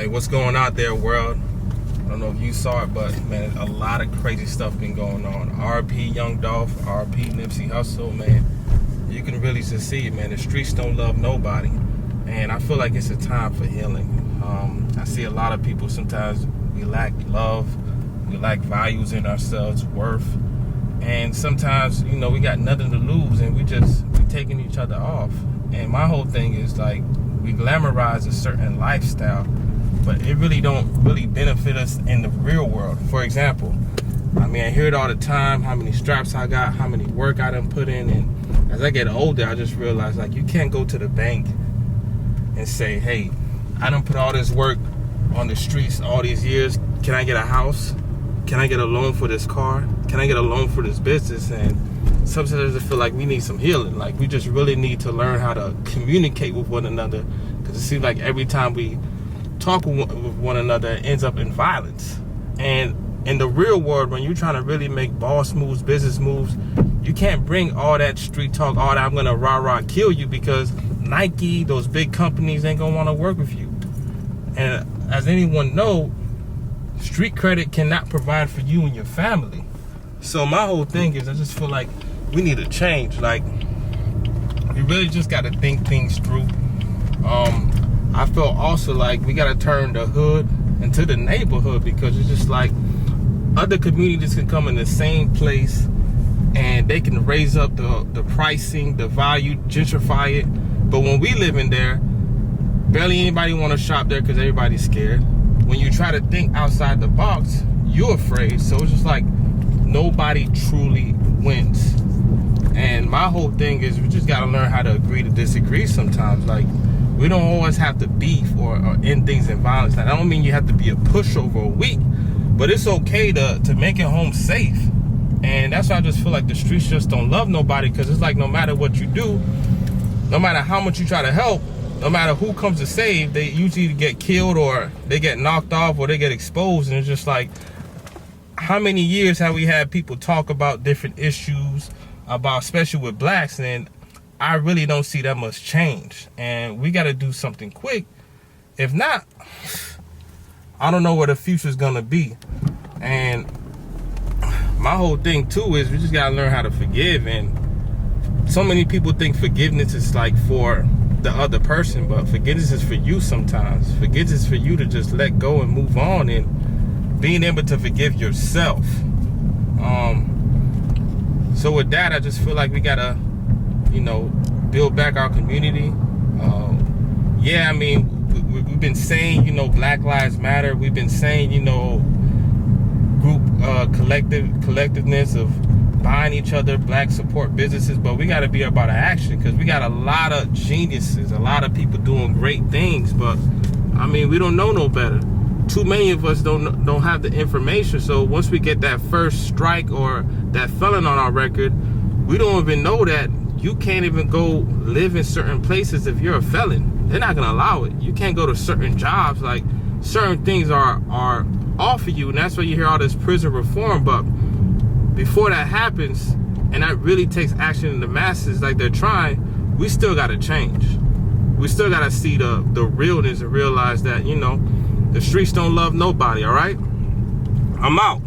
Hey, what's going out there, world? I don't know if you saw it, but man, a lot of crazy stuff been going on. RP Young Dolph, RP Nipsey Hussle, man. You can really just see it, man. The streets don't love nobody, and I feel like it's a time for healing. I see a lot of people, sometimes we lack love, we lack values in ourselves, worth, and sometimes, you know, we got nothing to lose, and we taking each other off. And my whole thing is like, we glamorize a certain lifestyle, but it really don't benefit us in the real world. For example, I mean, I hear it all the time, how many straps I got, how many work I done put in, and as I get older, I just realize, like, you can't go to the bank and say, hey, I done put all this work on the streets all these years, can I get a house? Can I get a loan for this car? Can I get a loan for this business? And sometimes I feel like we need some healing. Like, we just really need to learn how to communicate with one another, because it seems like every time we talk with one another, it ends up in violence. And in the real world, when you're trying to really make boss moves, business moves, you can't bring all that street talk, all that I'm gonna rah-rah kill you, because Nike, those big companies, ain't gonna want to work with you. And as anyone know, street credit cannot provide for you and your family. So my whole thing is, I just feel like we need to change. Like, we really just got to think things through. I feel also like we got to turn the hood into the neighborhood, because it's just like other communities can come in the same place and they can raise up the pricing, the value, gentrify it. But when we live in there, barely anybody want to shop there because everybody's scared. When you try to think outside the box, you're afraid. So it's just like nobody truly wins. And my whole thing is, we just got to learn how to agree to disagree sometimes. Like, we don't always have to beef or end things in violence. Now, I don't mean you have to be a pushover or weak, but it's okay to make it home safe. And that's why I just feel like the streets just don't love nobody, because it's like, no matter what you do, no matter how much you try to help, no matter who comes to save, they usually get killed, or they get knocked off, or they get exposed. And it's just like, how many years have we had people talk about different issues, about, especially with blacks, and I really don't see that much change. And we got to do something quick. If not, I don't know where the future's gonna be. And my whole thing too is, we just gotta learn how to forgive. And so many people think forgiveness is like for the other person, but forgiveness is for you sometimes. Forgiveness is for you to just let go and move on, and being able to forgive yourself. So with that, I just feel like we gotta, you know, build back our community. Yeah, I mean, we've been saying, you know, Black Lives Matter. We've been saying, you know, group collectiveness of buying each other, black support businesses, but we got to be about action, because we got a lot of geniuses, a lot of people doing great things, but I mean, we don't know no better. Too many of us don't have the information. So once we get that first strike or that felon on our record, we don't even know that you can't even go live in certain places if you're a felon. They're not gonna allow it. You can't go to certain jobs. Like, certain things are off of you, and that's why you hear all this prison reform. But before that happens, and that really takes action in the masses like they're trying, we still gotta change. We still gotta see the realness and realize that, you know, the streets don't love nobody, all right? I'm out.